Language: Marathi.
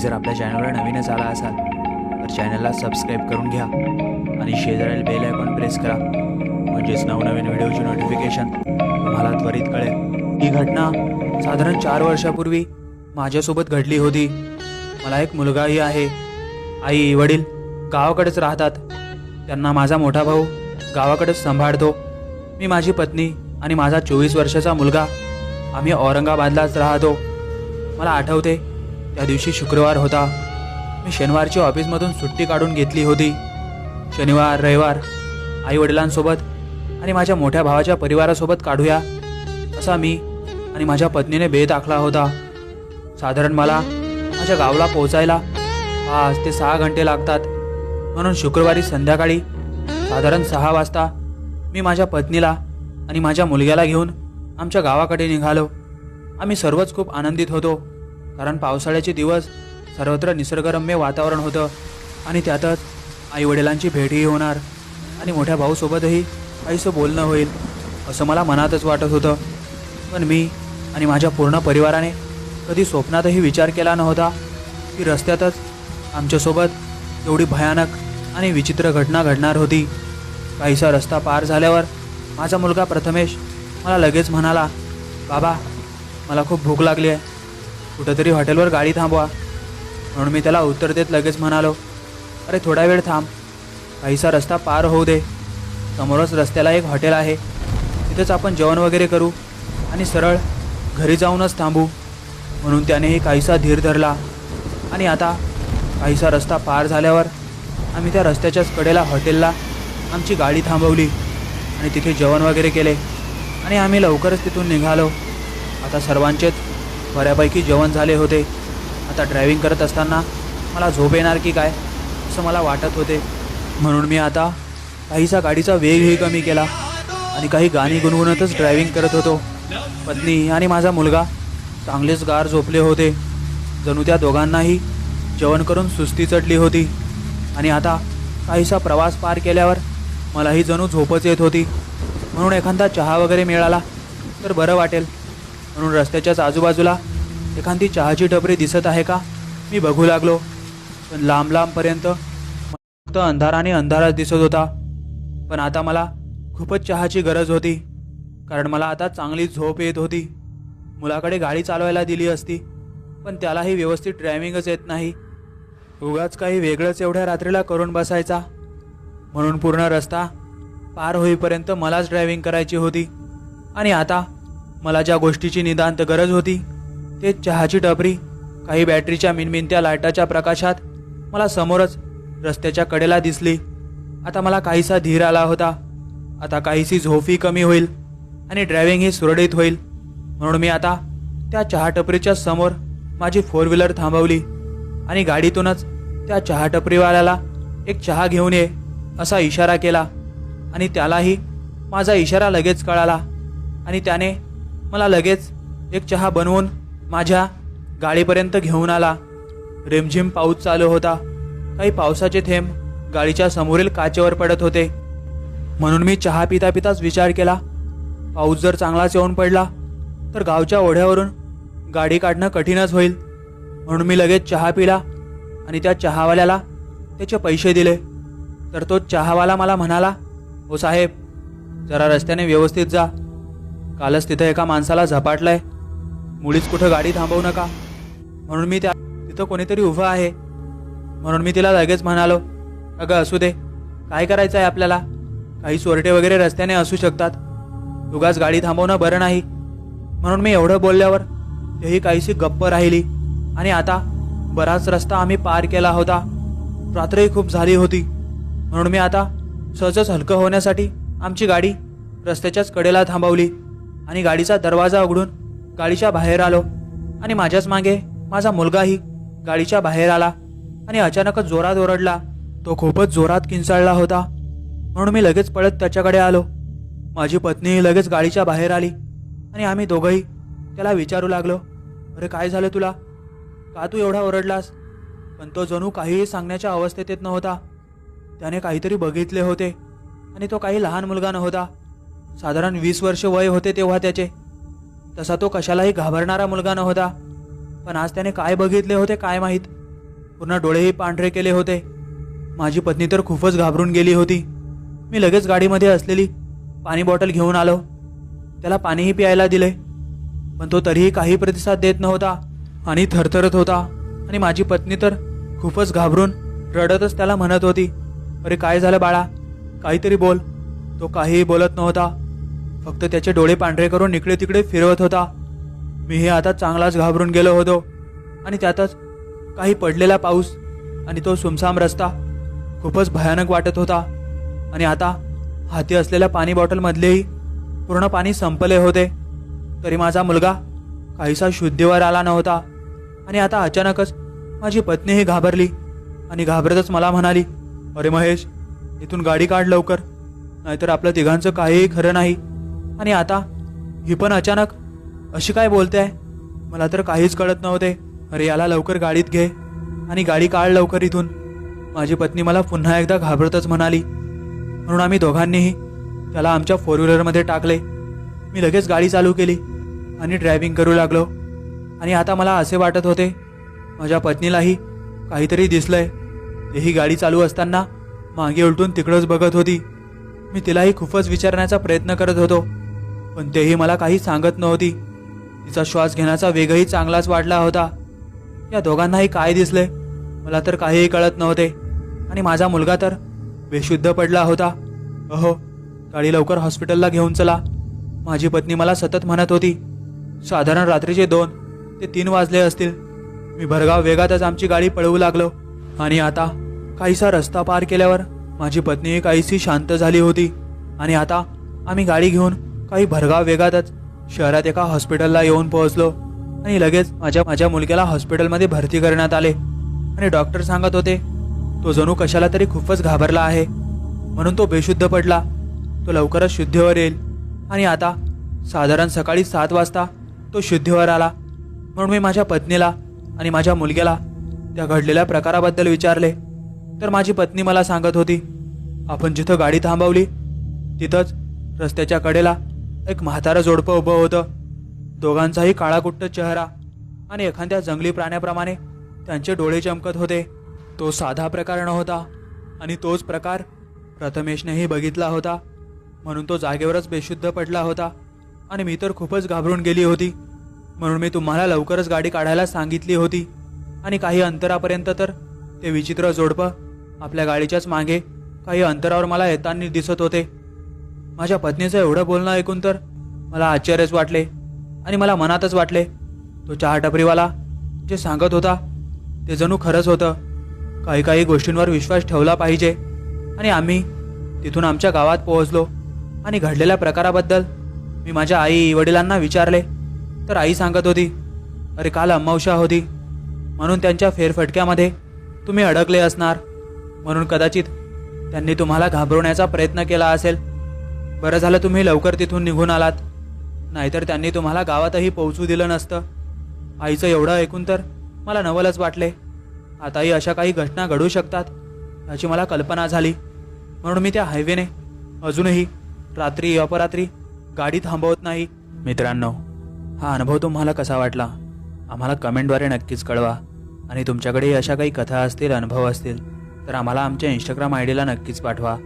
तुम्ही जर आपल्या चॅनलवर नवीनच आला असाल तर चॅनलला सबस्क्राईब करून घ्या आणि शेजारील बेल आयकॉन प्रेस करा, म्हणजेच नवनवीन व्हिडिओची नोटिफिकेशन तुम्हाला त्वरित कळेल। ही घटना साधारण 4 वर्षापूर्वी माझ्यासोबत घडली होती। मला एक मुलगाही आहे। आई वडील गावाकडेच राहतात, त्यांना माझा मोठा भाऊ गावाकडेच सांभाळतो। मी, माझी पत्नी आणि माझा 24 वर्षाचा मुलगा आम्ही औरंगाबादलाच राहतो। मला आठवते त्या दिवशी शुक्रवार होता। मी शनिवारची ऑफिसमधून सुट्टी काढून घेतली होती। शनिवार रविवार आई वडिलांसोबत आणि माझ्या मोठ्या भावाच्या परिवारासोबत काढूया असा मी आणि माझ्या पत्नीने बेत आखला होता। साधारण मला माझ्या गावाला पोहोचायला 5 ते 6 घंटे लागतात, म्हणून शुक्रवारी संध्याकाळी साधारण 6 वाजता मी माझ्या पत्नीला आणि माझ्या मुलग्याला घेऊन आमच्या गावाकडे निघालो। आम्ही सर्वच खूप आनंदित होतो, कारण पावसाळ्याचे दिवस, सर्वत्र निसर्गरम्य वातावरण होतं आणि त्यातच आईवडिलांची भेटही होणार आणि मोठ्या भाऊसोबतही काहीसं बोलणं होईल असं मला मनातच वाटत होतं। पण मी आणि माझ्या पूर्ण परिवाराने कधी स्वप्नातही विचार केला नव्हता की रस्त्यातच आमच्यासोबत एवढी भयानक आणि विचित्र घटना घडणार होती। काहीसा रस्ता पार झाल्यावर माझा मुलगा प्रथमेश मला लगेच म्हणाला, बाबा मला खूप भूक लागली आहे, कुठंतरी हॉटेलवर गाडी थांबवा। म्हणून मी त्याला उत्तर देत लगेच म्हणालो, अरे थोडा वेळ थांब, काहीसा रस्ता पार होऊ दे, समोरच रस्त्याला एक हॉटेल आहे, तिथेच आपण जेवण वगैरे करू आणि सरळ घरी जाऊनच थांबू। म्हणून त्यानेही काहीसा धीर धरला आणि आता काहीसा रस्ता पार झाल्यावर आम्ही त्या रस्त्याच्याच कडेला हॉटेलला आमची गाडी थांबवली आणि तिथे जेवण वगैरे केले आणि आम्ही लवकरच तिथून निघालो। आता सर्वांचेच बऱ्यापैकी जेवण झाले होते। आता ड्रायव्हिंग करत असताना मला झोप येणार की काय असं मला वाटत होते, म्हणून मी आता काहीसा गाडीचा वेगही कमी केला आणि काही गाणी गुणगुणतच ड्रायव्हिंग करत होतो। पत्नी आणि माझा मुलगा चांगलेच गार झोपले होते, जणू त्या दोघांनाही जेवण करून सुस्ती चढली होती आणि आता काहीसा प्रवास पार केल्यावर मलाही जणू झोपच येत होती। म्हणून एखादा चहा वगैरे मिळाला तर बरं वाटेल, म्हणून रस्त्याच्याच आजूबाजूला एखादी चहाची टपरी दिसत आहे का मी बघू लागलो, पण लांब लांबपर्यंत फक्त अंधार आणि अंधारच दिसत होता। पण आता मला खूपच चहाची गरज होती, कारण मला आता चांगली झोप येत होती। मुलाकडे गाडी चालवायला दिली असती, पण त्यालाही व्यवस्थित ड्रायव्हिंगच येत नाही, उगाच काही वेगळंच एवढ्या रात्रीला करून बसायचा। म्हणून पूर्ण रस्ता पार होईपर्यंत मलाच ड्रायव्हिंग करायची होती आणि आता मला ज्या गोष्टीची नितांत गरज होती ते चहाची टपरी काही बॅटरीच्या मिनमिनत्या लाईटाच्या प्रकाशात मला समोरच रस्त्याच्या कडेला दिसली। आता मला काहीसा धीर आला होता, आता काहीशी झोपही कमी होईल आणि ड्रायव्हिंगही सुरळीत होईल। म्हणून मी आता त्या चहा टपरीच्या समोर माझी 4 व्हीलर थांबवली आणि गाडीतूनच त्या चहा टपरीवाल्याला एक चहा घेऊन ये असा इशारा केला आणि त्यालाही माझा इशारा लगेच कळाला आणि त्याने मला लगेच एक चहा बनवून माझ्या गाडीपर्यंत घेऊन आला। रिमझिम पाऊस चालू होता, काही पावसाचे थेंब गाडीच्या समोरील काचेवर पडत होते, म्हणून मी चहा पिता पिताच विचार केला, पाऊस जर चांगलाच येऊन पडला तर गावच्या ओढ्यावरून गाडी काढणं कठीणच होईल। म्हणून मी लगेच चहा पिला आणि त्या चहावाल्याला त्याचे पैसे दिले, तर तो चहावाला मला म्हणाला, हो साहेब जरा रस्त्याने व्यवस्थित जा, कालच तिथं एका माणसाला झपाटलंय, मुळीच कुठं गाडी थांबवू नका। म्हणून मी तिथं कोणीतरी उभं आहे, म्हणून मी तिला लगेच म्हणालो, अगं असू दे, काय करायचं आहे आपल्याला, काही चोरटे वगैरे रस्त्याने असू शकतात, उगाच गाडी थांबवणं बरं नाही। म्हणून मी एवढं बोलल्यावर तेही काहीशी गप्प राहिली आणि आता बराच रस्ता आम्ही पार केला होता, रात्रही खूप झाली होती, म्हणून मी आता सहजच हलकं होण्यासाठी आमची गाडी रस्त्याच्याच कडेला थांबवली आणि गाडीचा दरवाजा उघडून गाडीच्या बाहेर आलो आणि माझ्याच मागे माझा मुलगाही गाडीच्या बाहेर आला आणि अचानकच जोरात ओरडला। तो खूपच जोरात किंचाळला होता, म्हणून मी लगेच पळत त्याच्याकडे आलो। माझी पत्नीही लगेच गाडीच्या बाहेर आली आणि आम्ही दोघंही त्याला विचारू लागलो, अरे काय झालं तुला, का तू एवढा ओरडलास? पण तो जणू काहीही सांगण्याच्या अवस्थेत येत नव्हता। त्याने काहीतरी बघितले होते आणि तो काही लहान मुलगा नव्हता, साधारण 20 वर्ष वय होते तेव्हा त्याचे। तसा तो कशालाही घाबरणारा मुलगा नव्हता, पण आज त्याने काय बघितले होते काय माहीत, पूर्ण डोळेही पांढरे केले होते. माझी पत्नी तर खूपच घाबरून गेली होती. मी लगेच गाडीमध्ये असलेली पाणी बॉटल घेऊन आलो. त्याला पाणीही प्यायला दिले, पण तो तरीही काही प्रतिसाद देत नव्हता आणि थरथरत होता. आणि माझी पत्नी तर खूपच घाबरून रडतच त्याला म्हणत होती, अरे काय झालं बाळा, काहीतरी बोल. तो काहीही बोलत नव्हता, फक्त त्याचे डोळे पांढरे करून इकडे तिकडे फिरवत होता. मीही आता चांगलाच घाबरून गेलो होतो. आणि त्यातच काही पडलेला पाऊस आणि तो सुमसाम रस्ता खूपच भयानक वाटत होता. आणि आता हाती असलेल्या पाणी बॉटलमधलेही पूर्ण पाणी संपले होते. तरी माझा मुलगा काहीसा शुद्धीवर आला नव्हता. आणि आता अचानकच माझी पत्नीही घाबरली आणि घाबरतच मला म्हणाली, अरे महेश, इथून गाडी काढ लवकर, नाहीतर आपल्या तिघांचं काहीही खरं नाही. आणि आता ही पण अचानक अशी काय बोलते आहे? मला तर काहीच कळत नव्हते. अरे याला लवकर गाडीत घे आणि गाडी काढ लवकर इथून, माझी पत्नी मला पुन्हा एकदा घाबरतच म्हणाली. म्हणून आम्ही दोघांनीही त्याला आमच्या 4 व्हीलरमध्ये टाकले. मी लगेच गाडी चालू केली आणि ड्रायव्हिंग करू लागलो. आणि आता मला असे वाटत होते माझ्या पत्नीलाही काहीतरी दिसलंय. तेही गाडी चालू असताना मागे उलटून तिकडंच बघत होती. मी तिलाही खूपच विचारण्याचा प्रयत्न करत होतो, पण तेही मला काही सांगत नव्हती. तिचा श्वास घेण्याचा वेगही चांगलाच वाढला होता. या दोघांनाही काय दिसले मला तर काहीही कळत नव्हते. आणि माझा मुलगा तर बेशुद्ध पडला होता. अहो, गाडी लवकर हॉस्पिटलला घेऊन चला, माझी पत्नी मला सतत म्हणत होती. साधारण रात्रीचे 2 ते 3 वाजले असतील. मी भरधाव वेगातच आमची गाडी पळवू लागलो. आणि आता काहीसा रस्ता पार केल्यावर माझी पत्नीही काहीशी शांत झाली होती. आणि आता आम्ही गाडी घेऊन काही भरधाव वेगातच शहरात एका हॉस्पिटलला येऊन पोहोचलो. आणि लगेच माझ्या मुलग्याला हॉस्पिटलमध्ये भरती करण्यात आले. आणि डॉक्टर सांगत होते, तो जणू कशाला तरी खूपच घाबरला आहे, म्हणून तो बेशुद्ध पडला. तो लवकरच शुद्धीवर येईल. आणि आता साधारण सकाळी 7 वाजता तो शुद्धीवर आला. म्हणून मी माझ्या पत्नीला आणि माझ्या मुलग्याला त्या घडलेल्या प्रकाराबद्दल विचारले. तर माझी पत्नी मला सांगत होती, आपण जिथं गाडी थांबवली तिथंच रस्त्याच्या कडेला एक म्हातारं जोडपं उभं होतं. दोघांचाही काळाकुट्ट चेहरा आणि एखाद्या जंगली प्राण्याप्रमाणे त्यांचे डोळे चमकत होते. तो साधा प्रकार नव्हता आणि तोच प्रकार प्रथमेशनेही बघितला होता, म्हणून तो जागेवरच बेशुद्ध पडला होता. आणि मी तर खूपच घाबरून गेली होती, म्हणून मी तुम्हाला लवकरच गाडी काढायला सांगितली होती. आणि काही अंतरापर्यंत तर ते विचित्र जोडपं आपल्या गाडीच्याच मागे काही अंतरावर मला येताना दिसत होते. माझ्या पत्नीचं एवढं बोलणं ऐकून तर मला आश्चर्यच वाटले. आणि मला मनातच वाटले, तो चहा टपरीवाला जे सांगत होता ते जणू खरंच होतं. काही गोष्टींवर विश्वास ठेवला पाहिजे. आणि आम्ही तिथून आमच्या गावात पोहोचलो. आणि घडलेल्या प्रकाराबद्दल मी माझ्या आई वडिलांना विचारले. तर आई सांगत होती, अरे काल अमावस्या होती, म्हणून त्यांच्या फेरफटक्यामध्ये तुम्ही अडकले असणार, म्हणून कदाचित त्यांनी तुम्हाला घाबरवण्याचा प्रयत्न केला असेल. बरं झालं तुम्ही लवकर तिथून निघून आलात, नाहीतर त्यांनी तुम्हाला गावातही पोहोचू दिलं नसतं. आईचं एवढं ऐकून तर मला नवलच वाटले. आताही अशा काही घटना घडू शकतात याची मला कल्पना झाली. म्हणून मी त्या हायवेने अजूनही रात्री अपरात्री गाडी थांबवत नाही. मित्रांनो, हा अनुभव तुम्हाला कसा वाटला आम्हाला कमेंटद्वारे नक्कीच कळवा. आणि तुमच्याकडेही अशा काही कथा असतील, अनुभव असतील तर आम्हाला आमच्या इंस्टाग्राम आयडीला नक्कीच पाठवा.